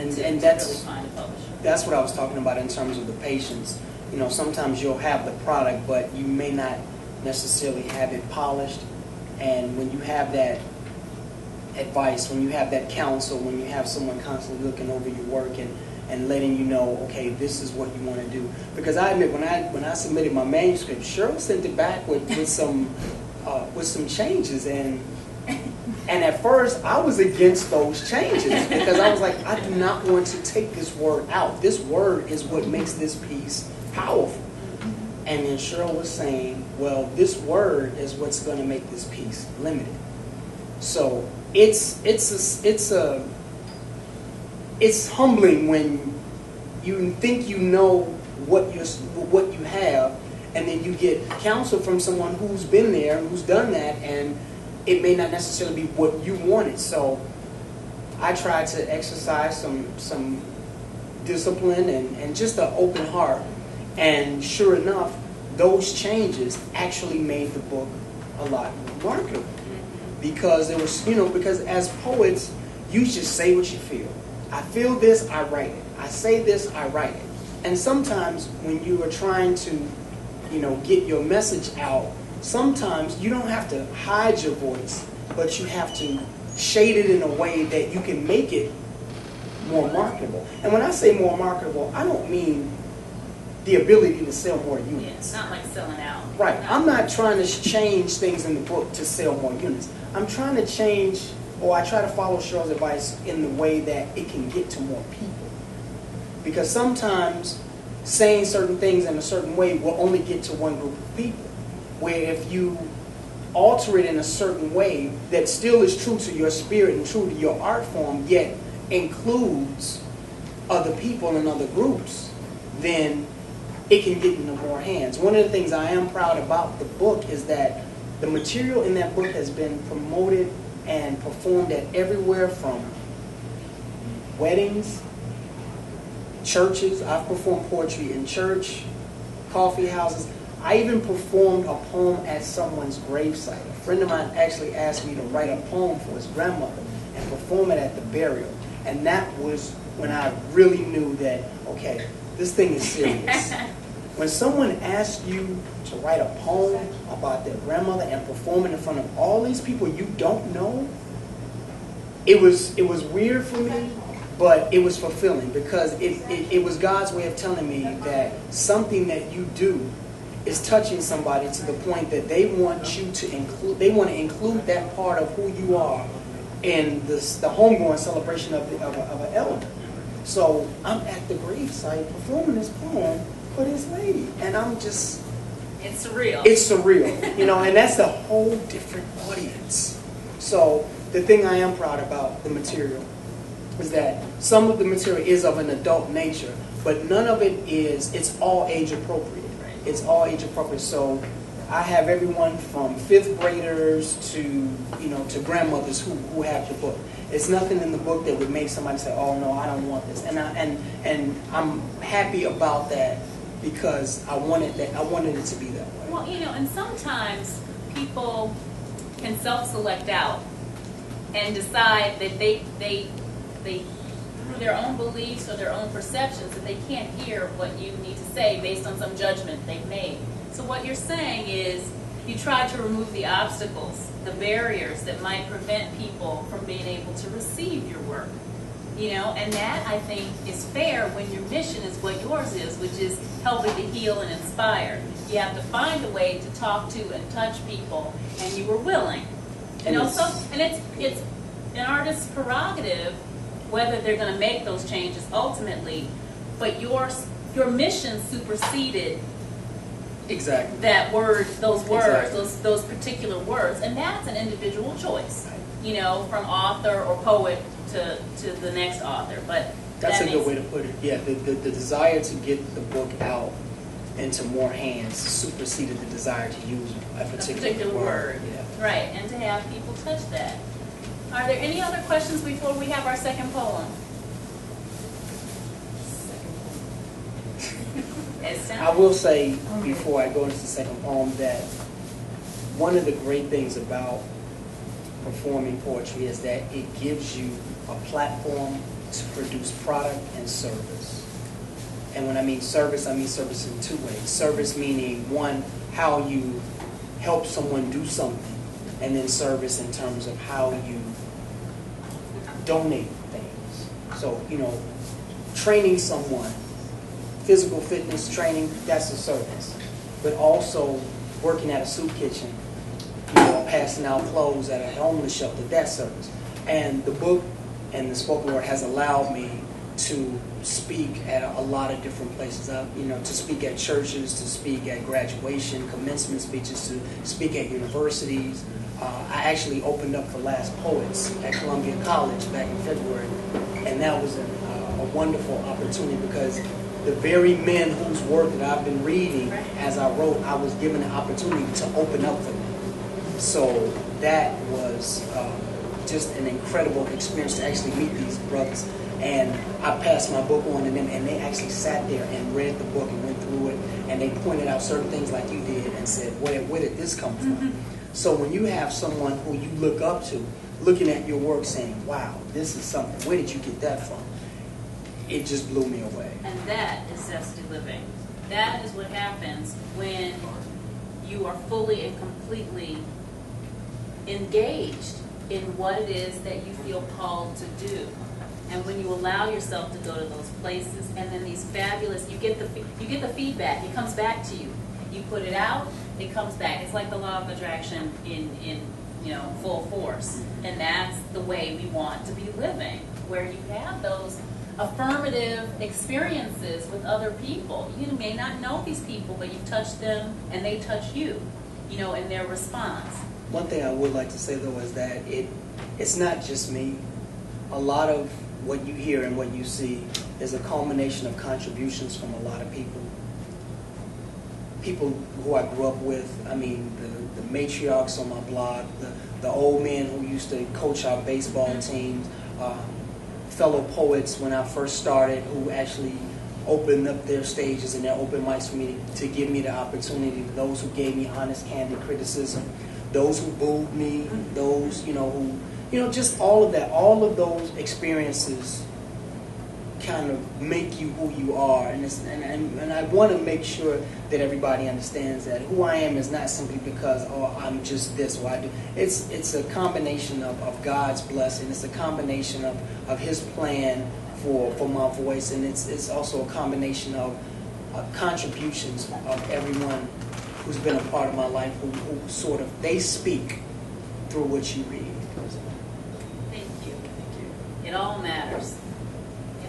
and that's what I was talking about in terms of the patience. You know, sometimes you'll have the product, but you may not necessarily have it polished. And when you have that advice, when you have that counsel, when you have someone constantly looking over your work and letting you know, okay, this is what you want to do. Because I admit, when I submitted my manuscript, Cheryl sent it back with some changes, and at first I was against those changes because I was like, I do not want to take this word out. This word is what makes this piece powerful. And then Cheryl was saying, well, this word is what's going to make this piece limited. So it's humbling when you think you know what you have, and then you get counsel from someone who's been there, who's done that, and it may not necessarily be what you wanted. So I tried to exercise some discipline and just an open heart. And sure enough, those changes actually made the book a lot more marketable. Because it was, because as poets, you just say what you feel. I feel this, I write it. I say this, I write it. And sometimes when you are trying to, get your message out, sometimes you don't have to hide your voice, but you have to shade it in a way that you can make it more marketable. And when I say more marketable, I don't mean the ability to sell more units. Yeah, it's not like selling out. Right. I'm not trying to change things in the book to sell more units. I'm trying to change, or I try to follow Cheryl's advice in the way that it can get to more people. Because sometimes saying certain things in a certain way will only get to one group of people. Where if you alter it in a certain way that still is true to your spirit and true to your art form, yet includes other people and other groups, then it can get into more hands. One of the things I am proud about the book is that the material in that book has been promoted and performed at everywhere from weddings, churches. I've performed poetry in church, coffee houses. I even performed a poem at someone's gravesite. A friend of mine actually asked me to write a poem for his grandmother and perform it at the burial. And that was when I really knew that, okay, this thing is serious. When someone asks you to write a poem about their grandmother and perform it in front of all these people you don't know, it was weird for me, but it was fulfilling because it was God's way of telling me that something that you do is touching somebody to the point that they want you to include that part of who you are in the homegoing celebration of an elder. So I'm at the gravesite performing this poem for this lady, and I'm just... It's surreal. It's surreal, and that's a whole different audience. So the thing I am proud about the material is that some of the material is of an adult nature, but none of it is, it's all age appropriate. It's all age appropriate. So I have everyone from 5th graders to grandmothers who have the book. It's nothing in the book that would make somebody say, "Oh no, I don't want this." And I'm happy about that because I wanted it to be that way. Well, and sometimes people can self-select out and decide that they through their own beliefs or their own perceptions that they can't hear what you need to say based on some judgment they've made. So what you're saying is you try to remove the obstacles, the barriers that might prevent people from being able to receive your work. And that, I think, is fair when your mission is what yours is, which is helping to heal and inspire. You have to find a way to talk to and touch people, and you were willing. And it's an artist's prerogative whether they're going to make those changes ultimately, but your mission superseded exactly that word, those words, exactly. those particular words, and that's an individual choice, from author or poet to the next author. But that's a good way to put it. Yeah, the desire to get the book out into more hands superseded the desire to use a particular word. Yeah. Right, and to have people touch that. Are there any other questions before we have our second poem? I will say, before I go into the second poem, that one of the great things about performing poetry is that it gives you a platform to produce product and service. And when I mean service in two ways. Service meaning, one, how you help someone do something, and then service in terms of how you donate things. So, training someone, physical fitness training, that's a service. But also working at a soup kitchen, passing out clothes at a homeless shelter, that's service. And the book and the spoken word has allowed me to speak at a lot of different places. To speak at churches, to speak at graduation, commencement speeches, to speak at universities. I actually opened up for Last Poets at Columbia College back in February, and that was a wonderful opportunity because the very men whose work that I've been reading as I wrote, I was given the opportunity to open up for them. So that was just an incredible experience to actually meet these brothers. And I passed my book on to them, and they actually sat there and read the book and went through it, and they pointed out certain things like you did and said, where did this come from? Mm-hmm. So when you have someone who you look up to, looking at your work saying, wow, this is something, where did you get that from? It just blew me away. And that is zesty living. That is what happens when you are fully and completely engaged in what it is that you feel called to do. And when you allow yourself to go to those places, and then these fabulous, you get the feedback. It comes back to you. You put it out, it comes back. It's like the law of attraction in full force. And that's the way we want to be living, where you have those affirmative experiences with other people. You may not know these people, but you touch them and they touch you, in their response. One thing I would like to say though is that it's not just me. A lot of what you hear and what you see is a culmination of contributions from a lot of people. People who I grew up with, the matriarchs on my block, the old men who used to coach our baseball teams, fellow poets when I first started who actually opened up their stages and their open mics for me to give me the opportunity, those who gave me honest, candid criticism, those who booed me, those, who, just all of that, all of those experiences kind of make you who you are. And I want to make sure that everybody understands that who I am is not simply because, I'm just this or I do. It's a combination of God's blessing. It's a combination of His plan for my voice. And it's also a combination of contributions of everyone who's been a part of my life, who sort of, they speak through what you read. Thank you. It all matters.